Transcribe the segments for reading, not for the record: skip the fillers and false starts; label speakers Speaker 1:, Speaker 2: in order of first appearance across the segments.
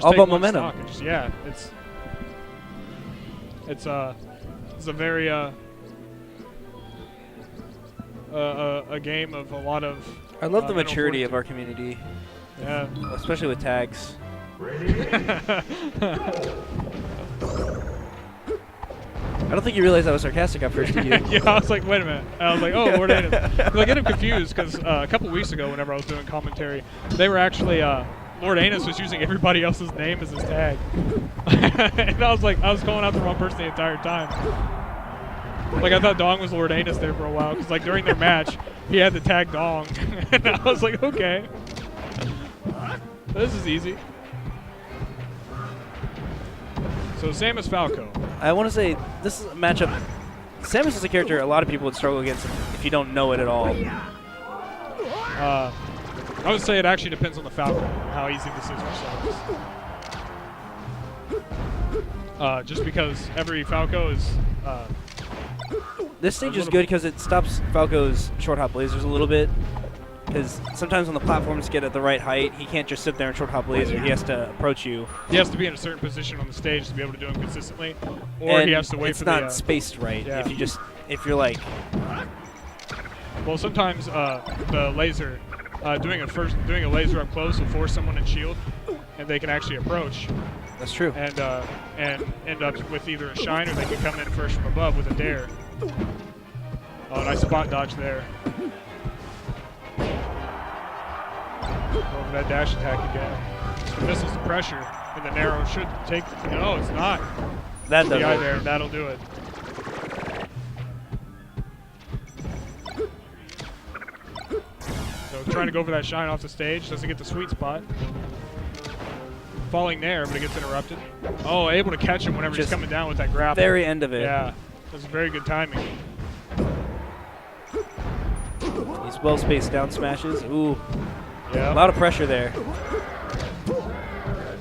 Speaker 1: just
Speaker 2: all
Speaker 1: take
Speaker 2: about
Speaker 1: one
Speaker 2: momentum.
Speaker 1: stock and just, yeah, it's a very a game of a lot of.
Speaker 2: I love the
Speaker 1: mental
Speaker 2: maturity of
Speaker 1: fortitude.
Speaker 2: our community,
Speaker 1: Yeah.
Speaker 2: especially with tags. I don't think you realized I was sarcastic at first, did you?
Speaker 1: Yeah, I was like, wait a minute. I was like, oh, Lord Anus. Because I get him confused because a couple weeks ago, whenever I was doing commentary, they were actually, Lord Anus was using everybody else's name as his tag. And I was like, I was calling out the wrong person the entire time. Like, I thought Dong was Lord Anus there for a while because, like, during their match, he had the tag Dong. And I was like, okay. This is easy. So, Samus Falco.
Speaker 2: I want to say this is a matchup. Samus is a character a lot of people would struggle against if you don't know it at all.
Speaker 1: I would say it actually depends on the Falco, how easy this is for Samus. Just because every Falco is...
Speaker 2: This stage is good because it stops Falco's short hop lasers a little bit. Because sometimes when the platforms get at the right height, he can't just sit there and short hop laser. He has to approach you.
Speaker 1: He has to be in a certain position on the stage to be able to do them consistently, or
Speaker 2: and
Speaker 1: he has to wait for the...
Speaker 2: it's not spaced right.
Speaker 1: yeah.
Speaker 2: If you're like...
Speaker 1: Well, sometimes the laser, doing a laser up close will force someone in shield, and they can actually approach.
Speaker 2: That's true.
Speaker 1: And end up with either a shine or they can come in first from above with a dare. Oh, nice spot dodge there. Over that dash attack again. Just misses the pressure, and the narrow should take. No, it's not.
Speaker 2: That
Speaker 1: The eye
Speaker 2: does
Speaker 1: there, that'll do it. So trying to go for that shine off the stage, doesn't get the sweet spot. Falling there, but it gets interrupted. Oh, able to catch him whenever he's coming down with that grapple.
Speaker 2: Very end of it.
Speaker 1: Yeah, that's very good timing.
Speaker 2: These well-spaced down smashes. Ooh.
Speaker 1: Yeah.
Speaker 2: A lot of pressure there.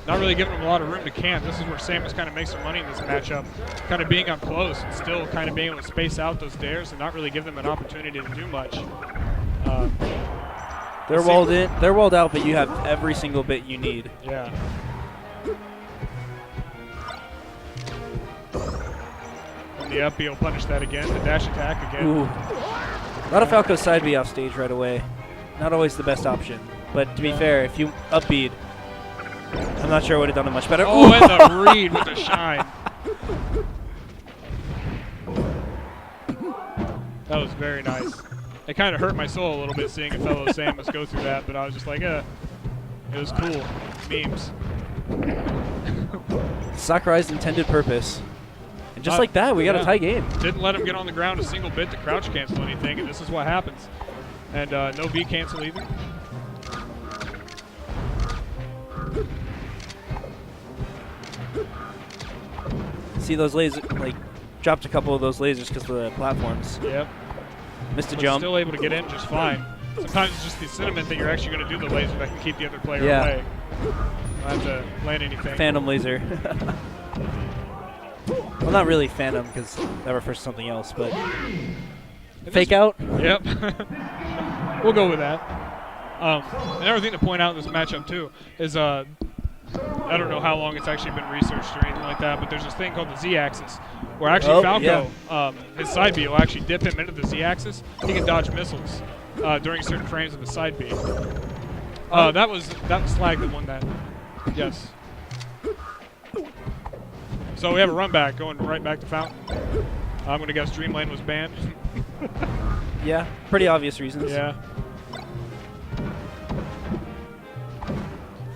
Speaker 1: Not really giving him a lot of room to camp. This is where Samus kind of makes some money in this matchup. Kind of being up close and still kind of being able to space out those dares and not really give them an opportunity to do much.
Speaker 2: They're walled in. They're walled out, but you have every single bit you need.
Speaker 1: Yeah. And the up B will punish that again. The dash attack again.
Speaker 2: Ooh. A lot of Falco side B off stage right away. Not always the best option. But to be fair, if you up B'd, I'm not sure I would have done it much better.
Speaker 1: Oh, and the read with the shine. That was very nice. It kind of hurt my soul a little bit seeing a fellow Samus go through that, but I was just like, it was cool. Memes.
Speaker 2: Sakurai's intended purpose. And just like that, we got a tie game.
Speaker 1: Didn't let him get on the ground a single bit to crouch cancel anything, and this is what happens. And no V cancel either.
Speaker 2: See those lasers, like, dropped a couple of those lasers because of the platforms.
Speaker 1: Yep.
Speaker 2: Missed a
Speaker 1: But
Speaker 2: jump.
Speaker 1: still able to get in just fine. Sometimes it's just the sentiment that you're actually going to do the laser that can keep the other player away. Don't have to land anything.
Speaker 2: Phantom laser. Well, not really Phantom because that refers to something else, but fake out.
Speaker 1: Yep. We'll go with that. Another thing to point out in this matchup too is I don't know how long it's actually been researched or anything like that, but there's this thing called the Z-axis, where actually Falco, his side B will actually dip him into the Z-axis. He can dodge missiles during certain frames of his side B. That was Slag that won that. Yes. So we have a run back going right back to Fountain. I'm going to guess Dreamland was banned.
Speaker 2: Yeah, pretty obvious reasons.
Speaker 1: Yeah.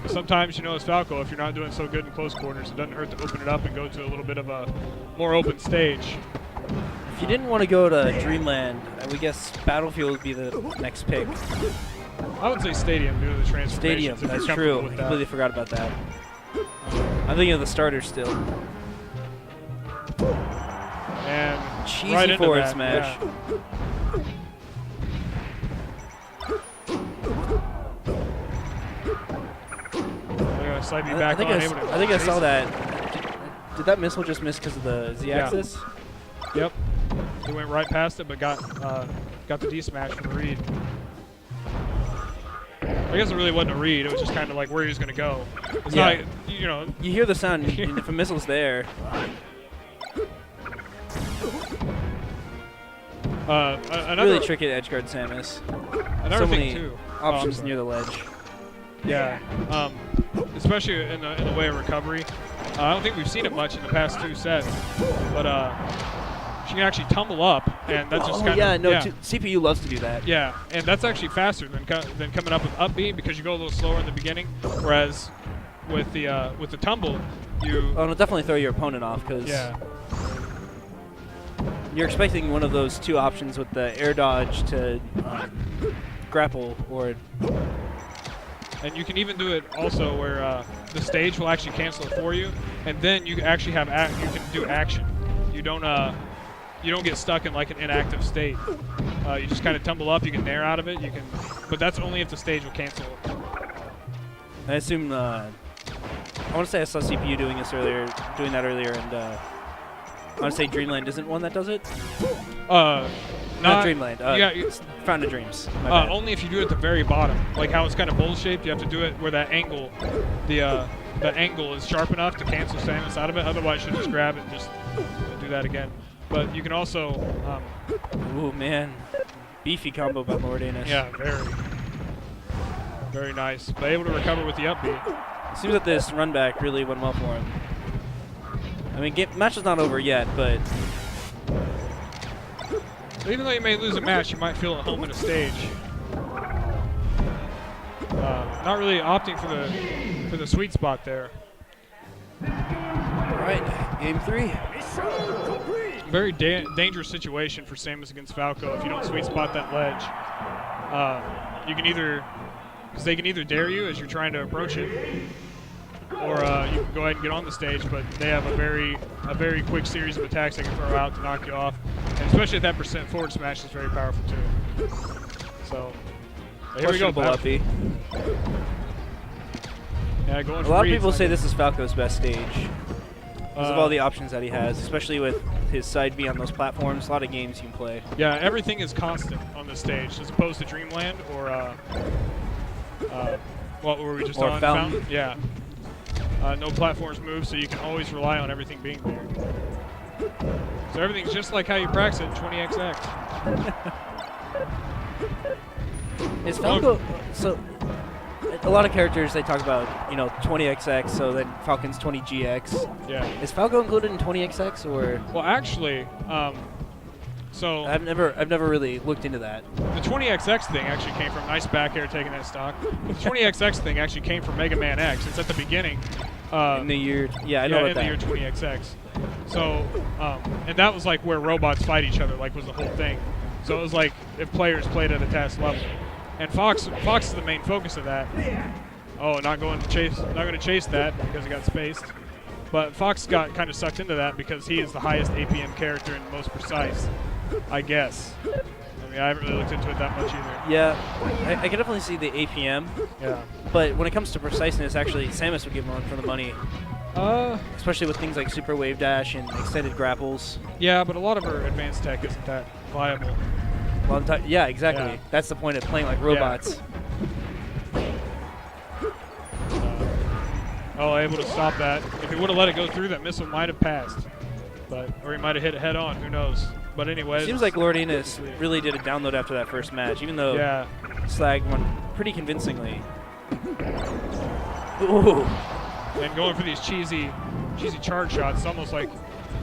Speaker 1: Sometimes, as Falco, if you're not doing so good in close quarters, it doesn't hurt to open it up and go to a little bit of a more open stage.
Speaker 2: If you didn't want to go to Dreamland, we guess Battlefield would be the next pick.
Speaker 1: I would say Stadium due to the transformation.
Speaker 2: Stadium, that's true. I completely forgot about that. I'm thinking of the starter still.
Speaker 1: And
Speaker 2: cheesy
Speaker 1: right into
Speaker 2: forward
Speaker 1: that,
Speaker 2: smash.
Speaker 1: Yeah. Side B back on,
Speaker 2: I think I saw that. Did that missile just miss because of the Z-axis?
Speaker 1: Yeah. Yep. He went right past it, but got the D smash from Reed. I guess it really wasn't a read. It was just kind of like where he was going to go. It's
Speaker 2: Yeah.
Speaker 1: not like, you know.
Speaker 2: You hear the sound, and if a missile's there.
Speaker 1: Another
Speaker 2: Really tricky to edge guard Samus.
Speaker 1: Another
Speaker 2: so
Speaker 1: thing
Speaker 2: many
Speaker 1: too.
Speaker 2: options near the ledge.
Speaker 1: Yeah, especially in the way of recovery. I don't think we've seen it much in the past 2 sets, but she can actually tumble up, and that's just kind of
Speaker 2: CPU loves to do that.
Speaker 1: Yeah, and that's actually faster than coming up with up B because you go a little slower in the beginning, whereas with the tumble, you
Speaker 2: it'll definitely throw your opponent off because you're expecting one of those 2 options with the air dodge to grapple or.
Speaker 1: And you can even do it also where the stage will actually cancel it for you, and then you actually have you can do action. You don't get stuck in like an inactive state. You just kind of tumble up. You can nair out of it. You can, but that's only if the stage will cancel it.
Speaker 2: I assume I want to say I saw CPU doing that earlier, and I want to say Dreamland isn't one that does it. Not Dreamland. Found of Dreams.
Speaker 1: Only if you do it at the very bottom, like how it's kind of bowl shaped. You have to do it where that angle, the angle is sharp enough to cancel Samus out of it. Otherwise, you just grab it and just do that again. But you can also.
Speaker 2: Ooh man, beefy combo by Lord Anus.
Speaker 1: Yeah, very nice. But able to recover with the up B.
Speaker 2: It seems that this run back really went well for him. I mean, match is not over yet, but.
Speaker 1: Even though you may lose a match, you might feel at home in a stage. Not really opting for the sweet spot there.
Speaker 2: All right, game 3.
Speaker 1: Very dangerous situation for Samus against Falco if you don't sweet spot that ledge. You can because they can either dare you as you're trying to approach it, or you can go ahead and get on the stage, but they have a very quick series of attacks they can throw out to knock you off. And especially at that percent forward smash is very powerful too. So here we go. Yeah, going
Speaker 2: a lot of people say this is Falco's best stage because of all the options that he has, especially with his side B on those platforms. A lot of games you can play.
Speaker 1: Yeah, everything is constant on this stage as opposed to Dreamland or what were we just on?
Speaker 2: Fountain.
Speaker 1: Yeah. No platforms move, so you can always rely on everything being there. So everything's just like how you practice it in 20XX.
Speaker 2: Is Falco so? A lot of characters they talk about 20XX, so then Falcon's 20GX.
Speaker 1: Yeah.
Speaker 2: Is Falco included in 20XX or?
Speaker 1: Well, actually, so
Speaker 2: I've never really looked into that.
Speaker 1: The 20XX thing actually came from nice back air taking that stock. The 20XX thing actually came from Mega Man X. It's at the beginning.
Speaker 2: In the year, I know
Speaker 1: in the year 20XX. So, and that was like where robots fight each other, like was the whole thing. So it was like if players played at a test level. And Fox is the main focus of that. Oh, not going to chase that because it got spaced. But Fox got kind of sucked into that because he is the highest APM character and most precise, I guess. I mean, I haven't really looked into it that much either.
Speaker 2: Yeah, I can definitely see the APM.
Speaker 1: Yeah.
Speaker 2: But when it comes to preciseness, actually, Samus would give him one for the money. Especially with things like Super Wave Dash and extended grapples.
Speaker 1: Yeah, but a lot of her advanced tech isn't that viable.
Speaker 2: Well, yeah, exactly.
Speaker 1: Yeah.
Speaker 2: That's the point of playing like robots.
Speaker 1: Yeah. Able to stop that. If he would have let it go through, that missile might have passed. Or he might have hit it head on. Who knows? But anyway.
Speaker 2: Seems like Lord Anus really did a download after that first match, even though Slag won pretty convincingly. Ooh.
Speaker 1: And going for these cheesy charge shots, it's almost like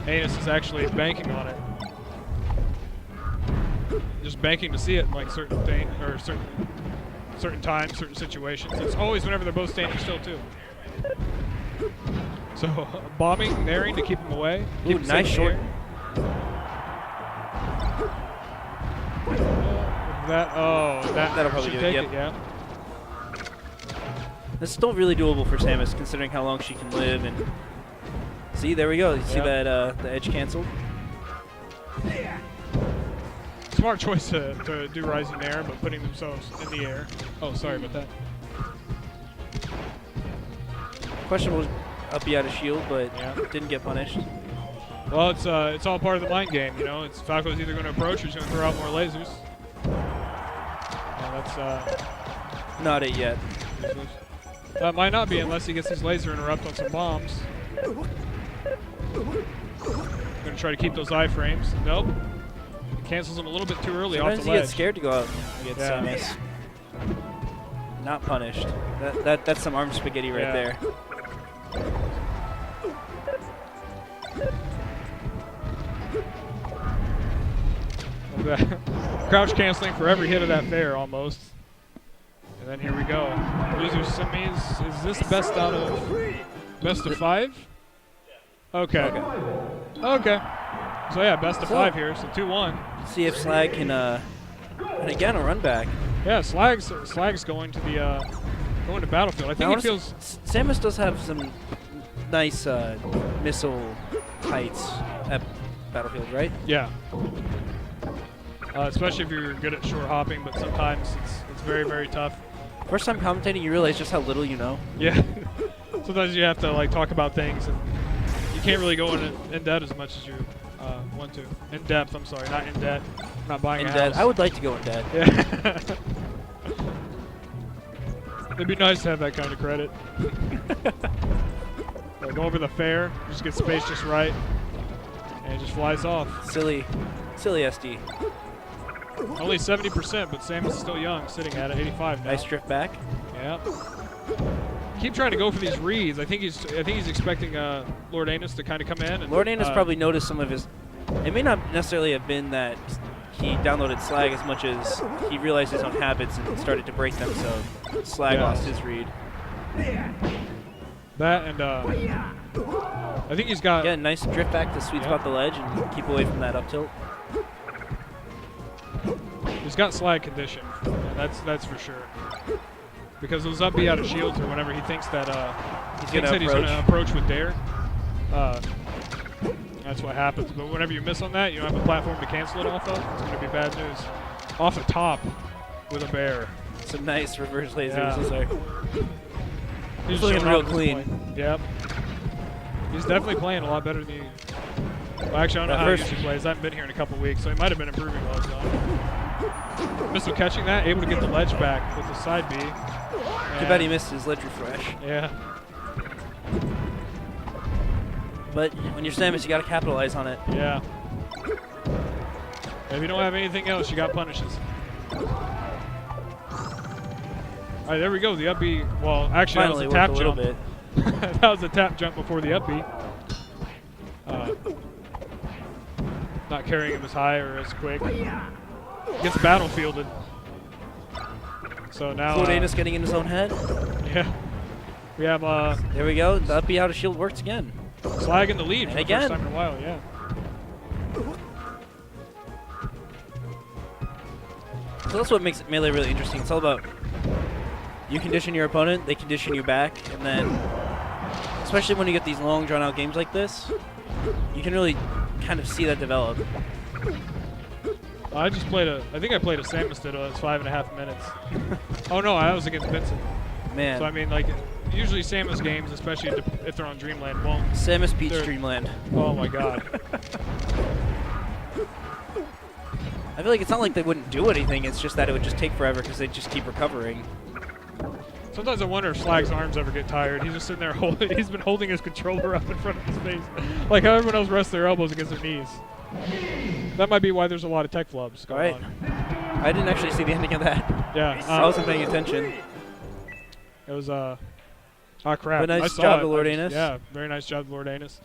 Speaker 1: Anus is actually banking on it. Just banking to see it in like certain times, certain situations. It's always whenever they're both standing still too. So bombing, nairing to keep him away.
Speaker 2: Ooh, nice short.
Speaker 1: That'll
Speaker 2: probably do it. Yep.
Speaker 1: Yeah.
Speaker 2: It's still really doable for Samus, considering how long she can live. And see, there we go. You see that the edge canceled.
Speaker 1: Smart choice to do rising air, but putting themselves in the air. Oh, sorry about that.
Speaker 2: Questionable up B out of shield, but didn't get punished.
Speaker 1: Well, it's all part of the mind game, It's Falco's either going to approach or he's going to throw out more lasers. And
Speaker 2: Not it yet.
Speaker 1: That might not be unless he gets his laser interrupt on some bombs. Gonna try to keep those iframes. Nope. Cancels him a little bit too early off the ledge.
Speaker 2: Sometimes he gets scared to go out against Samus. Not punished. That's some arm spaghetti right there.
Speaker 1: Crouch canceling for every hit of that fair almost. And then here we go. Loser semis. Is this best of 5? Okay. Okay. So yeah, best of 5 here. So 2-1.
Speaker 2: See if Slag can and again a run back.
Speaker 1: Yeah, Slag's going to the going to Battlefield. I think he feels
Speaker 2: Samus does have some nice missile heights at Battlefield, right?
Speaker 1: Yeah. Especially if you're good at short hopping, but sometimes it's very, very tough.
Speaker 2: First time commentating, you realize just how little you know.
Speaker 1: Yeah. Sometimes you have to like talk about things, and you can't really go in debt as much as you want to. In depth, I'm sorry, not in debt. I'm not buying a house.
Speaker 2: I would like to go in debt.
Speaker 1: Yeah. It'd be nice to have that kind of credit. Like, go over the fair, just get space just right, and it just flies off.
Speaker 2: Silly SD.
Speaker 1: Only 70%, but Samus is still young, sitting at it, 85 now.
Speaker 2: Nice drift back.
Speaker 1: Yeah. Keep trying to go for these reads. I think he's expecting Lord Anus to kind of come in. And,
Speaker 2: Lord Anus probably noticed some of his. It may not necessarily have been that he downloaded Slag as much as he realized his own habits and started to break them. So Slag lost his read.
Speaker 1: That and I think he's got.
Speaker 2: Yeah, nice drift back to sweet spot the ledge and keep away from that up tilt.
Speaker 1: He's got Slag condition. Yeah, that's for sure. Because those up B out of shields or whenever he thinks that he's going to approach with dare. That's what happens. But whenever you miss on that, you don't have a platform to cancel it off of. It's going to be bad news. Off the top with a bear.
Speaker 2: Some nice reverse lasers.
Speaker 1: Yeah.
Speaker 2: He's looking real clean.
Speaker 1: Yep. He's definitely playing a lot better than you. Well, actually, I don't know how he usually plays. I haven't been here in a couple weeks, so he might have been improving while he's gone. Missile catching that, able to get the ledge back with the side B.
Speaker 2: Too bad he missed his ledge refresh.
Speaker 1: Yeah.
Speaker 2: But when you're Samus, you got to capitalize on it.
Speaker 1: Yeah. If you don't have anything else, you got punishes. All right, there we go. The up B. Well, actually,
Speaker 2: Finally,
Speaker 1: that was a tap jump.
Speaker 2: Bit.
Speaker 1: That was a tap jump before the up B. Not carrying him as high or as quick. Gets battlefielded. So now.
Speaker 2: Lord Anus getting in his own head.
Speaker 1: Yeah. We have.
Speaker 2: There we go. The up B out of shield works again.
Speaker 1: Slag in the lead for the first time in a while. Yeah.
Speaker 2: So that's what makes Melee really interesting. It's all about you condition your opponent, they condition you back, and then, especially when you get these long, drawn-out games like this, you can really kind of see that develop.
Speaker 1: I just played I think I played a Samus Ditto. It's 5.5 minutes. Oh no, I was against Vincent.
Speaker 2: Man.
Speaker 1: So I mean, like, usually Samus games, especially if they're on Dreamland, won't.
Speaker 2: Samus beats Dreamland.
Speaker 1: Oh my god.
Speaker 2: I feel like it's not like they wouldn't do anything, it's just that it would just take forever because they just keep recovering.
Speaker 1: Sometimes I wonder if Slag's arms ever get tired. He's just sitting there holding, he's been holding his controller up in front of his face. Like how everyone else rests their elbows against their knees. That might be why there's a lot of tech flubs going on.
Speaker 2: I didn't actually see the ending of that.
Speaker 1: Yeah.
Speaker 2: I wasn't paying attention.
Speaker 1: It was, oh crap.
Speaker 2: But nice job to Lord Anus.
Speaker 1: Yeah, very nice job to Lord Anus.